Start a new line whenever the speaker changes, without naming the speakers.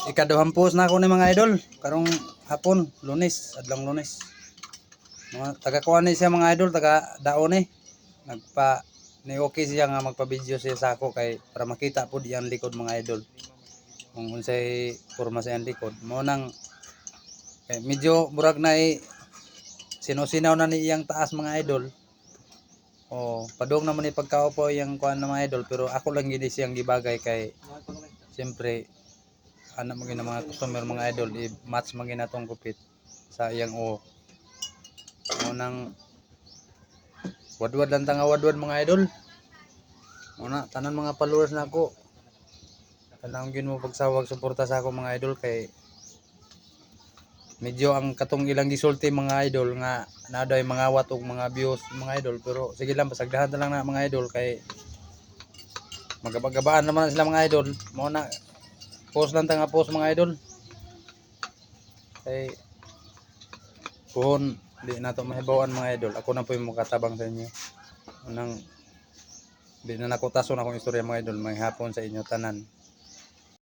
ikaduhang post na ako ni mga idol karong hapon, Lunes, adlang Lunes. Mga taga kuan ni siya mga idol, taga daon ni. Nagpa ni okay siya nga magpa-video siya sa ako kay para makita pud iyang likod mga idol. Kung unsay porma sa iyang likod. Mo nang medyo murag na sinusinaw na ni iyang taas mga idol. Oh, padung naman ni pagkaupo iyang kuan na mga idol pero ako lang gid siyang gibagay kay siyempre anak mo mga customer mga idol i-match magin atong gupit sa iyang nang wadwad lang tanga wadwad mga idol una tanan mga followers na ako kanang gin mo pagsawag suporta sa ako mga idol kay medyo ang katong ilang gisulti mga idol nga naday mga wat og mga views mga idol pero sige lang pasagdahan na lang na mga idol kay magabagabaan naman sila mga idol mo na post lang tanga post mga idol kay kung di na to mahibawan mga idol ako na po yung makatabang sa inyo nang di na nakutason akong istorya mga idol may hapon sa inyo tanan.